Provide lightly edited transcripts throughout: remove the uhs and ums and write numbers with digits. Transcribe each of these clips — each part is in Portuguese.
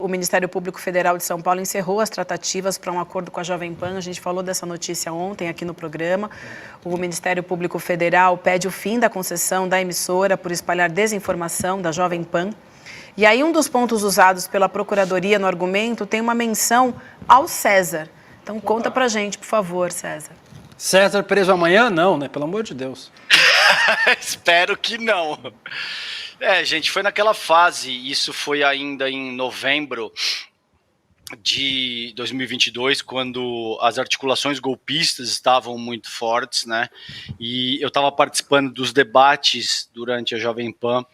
O Ministério Público Federal de São Paulo encerrou as tratativas para um acordo com a Jovem Pan. A gente falou dessa notícia ontem aqui no programa. O Ministério Público Federal pede o fim da concessão da emissora por espalhar desinformação da Jovem Pan. E aí um dos pontos usados pela Procuradoria no argumento tem uma menção ao César. Então conta pra gente, por favor, César. César preso amanhã? Não, né? Pelo amor de Deus. Espero que não. Gente, foi naquela fase, isso foi ainda em novembro de 2022, quando as articulações golpistas estavam muito fortes, né? E eu estava participando dos debates durante a Jovem Pan,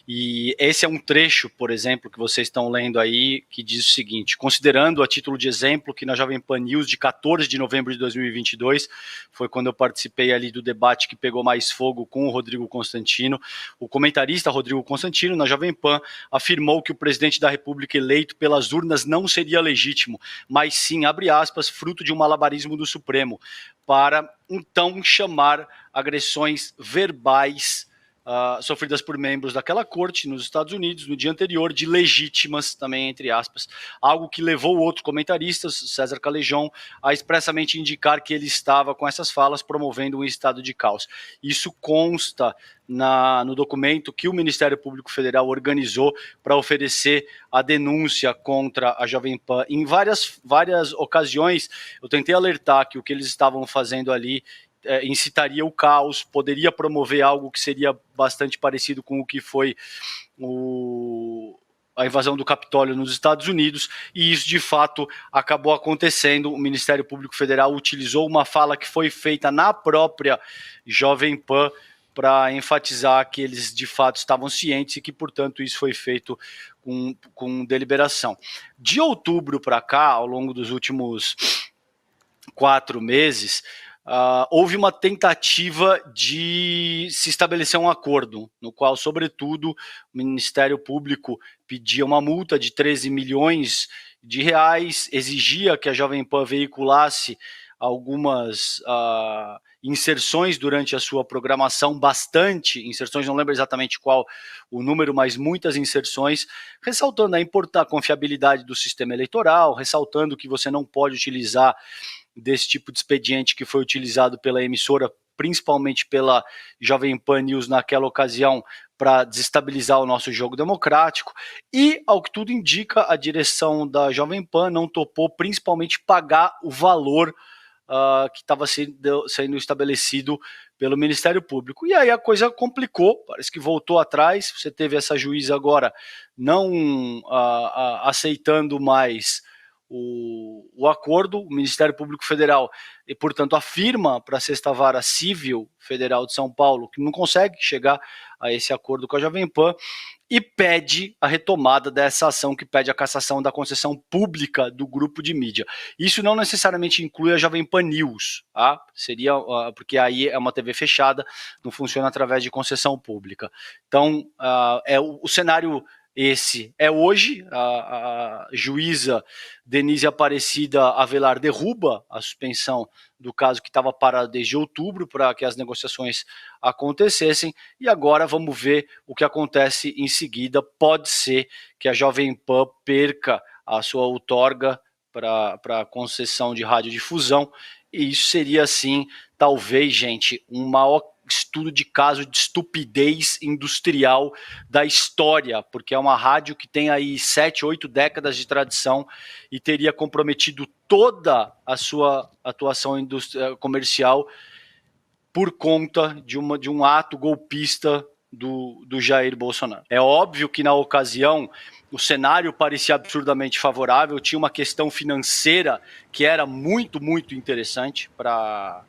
e esse é um trecho, por exemplo, que vocês estão lendo aí, que diz o seguinte: considerando a título de exemplo que na Jovem Pan News de 14 de novembro de 2022, foi quando eu participei ali do debate que pegou mais fogo com o Rodrigo Constantino, o comentarista Rodrigo Constantino, na Jovem Pan, afirmou que o presidente da República eleito pelas urnas não seria legítimo, mas sim, abre aspas, fruto de um malabarismo do Supremo, para então chamar agressões verbais sofridas por membros daquela corte nos Estados Unidos no dia anterior de legítimas, também entre aspas, algo que levou outro comentarista, César Calejão, a expressamente indicar que ele estava com essas falas promovendo um estado de caos. Isso consta no documento que o Ministério Público Federal organizou para oferecer a denúncia contra a Jovem Pan. Em várias ocasiões eu tentei alertar que o que eles estavam fazendo ali incitaria o caos, poderia promover algo que seria bastante parecido com o que foi a invasão do Capitólio nos Estados Unidos, e isso de fato acabou acontecendo. O Ministério Público Federal utilizou uma fala que foi feita na própria Jovem Pan para enfatizar que eles de fato estavam cientes e que, portanto, isso foi feito com deliberação. De outubro para cá, ao longo dos últimos 4 meses, houve uma tentativa de se estabelecer um acordo, no qual, sobretudo, o Ministério Público pedia uma multa de 13 milhões de reais, exigia que a Jovem Pan veiculasse algumas inserções durante a sua programação, bastante inserções, não lembro exatamente qual o número, mas muitas inserções, ressaltando a confiabilidade do sistema eleitoral, ressaltando que você não pode utilizar desse tipo de expediente que foi utilizado pela emissora, principalmente pela Jovem Pan News naquela ocasião, para desestabilizar o nosso jogo democrático. E, ao que tudo indica, a direção da Jovem Pan não topou principalmente pagar o valor que estava sendo estabelecido pelo Ministério Público. E aí a coisa complicou, parece que voltou atrás. Você teve essa juíza agora não aceitando mais o acordo. O Ministério Público Federal, e portanto afirma para a Sexta Vara Civil Federal de São Paulo que não consegue chegar a esse acordo com a Jovem Pan, e pede a retomada dessa ação, que pede a cassação da concessão pública do grupo de mídia. Isso não necessariamente inclui a Jovem Pan News, tá? Seria, porque aí é uma TV fechada, não funciona através de concessão pública. Então, o cenário esse é hoje. A juíza Denise Aparecida Avelar derruba a suspensão do caso que estava parado desde outubro para que as negociações acontecessem, e agora vamos ver o que acontece em seguida. Pode ser que a Jovem Pan perca a sua outorga para a concessão de radiodifusão, e isso seria, assim, talvez, gente, um maior estudo de caso de estupidez industrial da história, porque é uma rádio que tem aí 7, 8 décadas de tradição e teria comprometido toda a sua atuação comercial por conta de um ato golpista do Jair Bolsonaro. É óbvio que na ocasião o cenário parecia absurdamente favorável, tinha uma questão financeira que era muito, muito interessante para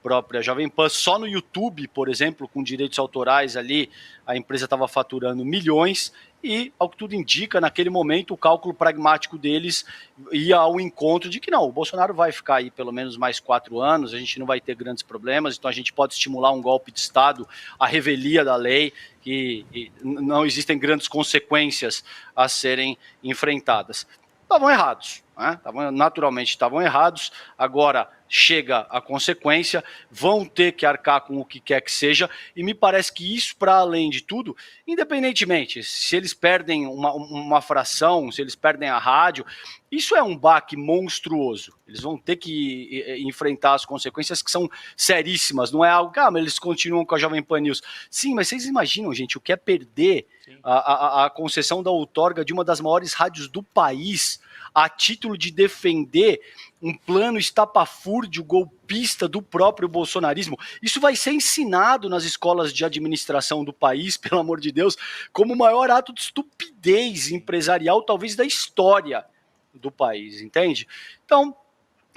própria Jovem Pan. Só no YouTube, por exemplo, com direitos autorais ali, a empresa estava faturando milhões, e, ao que tudo indica, naquele momento, o cálculo pragmático deles ia ao encontro de que não, o Bolsonaro vai ficar aí pelo menos mais 4 anos, a gente não vai ter grandes problemas, então a gente pode estimular um golpe de Estado, a revelia da lei, que não existem grandes consequências a serem enfrentadas. Estavam errados. né? Naturalmente estavam errados, agora chega a consequência, vão ter que arcar com o que quer que seja, e me parece que isso, para além de tudo, independentemente, se eles perdem uma fração, se eles perdem a rádio, isso é um baque monstruoso. Eles vão ter que enfrentar as consequências que são seríssimas, não é algo que mas eles continuam com a Jovem Pan News. Sim, mas vocês imaginam, gente, o que é perder a concessão da outorga de uma das maiores rádios do país a título de defender um plano estapafúrdio, golpista do próprio bolsonarismo. Isso vai ser ensinado nas escolas de administração do país, pelo amor de Deus, como o maior ato de estupidez empresarial, talvez, da história do país, entende? Então,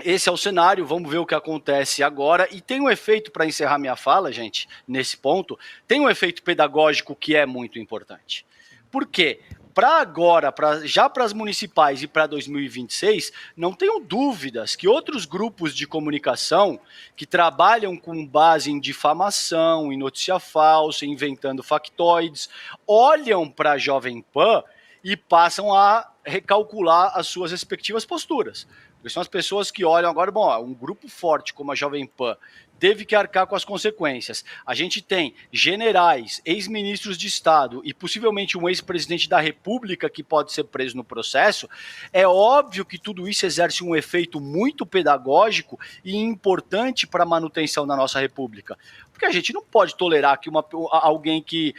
esse é o cenário, vamos ver o que acontece agora, e tem um efeito, para encerrar minha fala, gente, nesse ponto, tem um efeito pedagógico que é muito importante. Por quê? Para agora, já para as municipais e para 2026, não tenho dúvidas que outros grupos de comunicação que trabalham com base em difamação, em notícia falsa, inventando factoides, olham para a Jovem Pan e passam a recalcular as suas respectivas posturas. Porque são as pessoas que olham agora, um grupo forte como a Jovem Pan teve que arcar com as consequências. A gente tem generais, ex-ministros de Estado e possivelmente um ex-presidente da República que pode ser preso no processo. É óbvio que tudo isso exerce um efeito muito pedagógico e importante para a manutenção da nossa República. Porque a gente não pode tolerar que alguém que...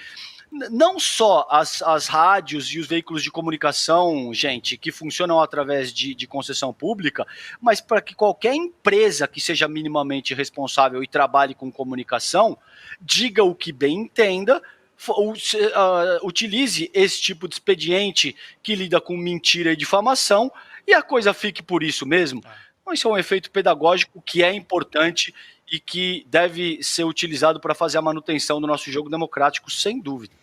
Não só as rádios e os veículos de comunicação, gente, que funcionam através de concessão pública, mas para que qualquer empresa que seja minimamente responsável e trabalhe com comunicação, diga o que bem entenda, utilize esse tipo de expediente que lida com mentira e difamação, e a coisa fique por isso mesmo. Então, isso é um efeito pedagógico que é importante e que deve ser utilizado para fazer a manutenção do nosso jogo democrático, sem dúvida.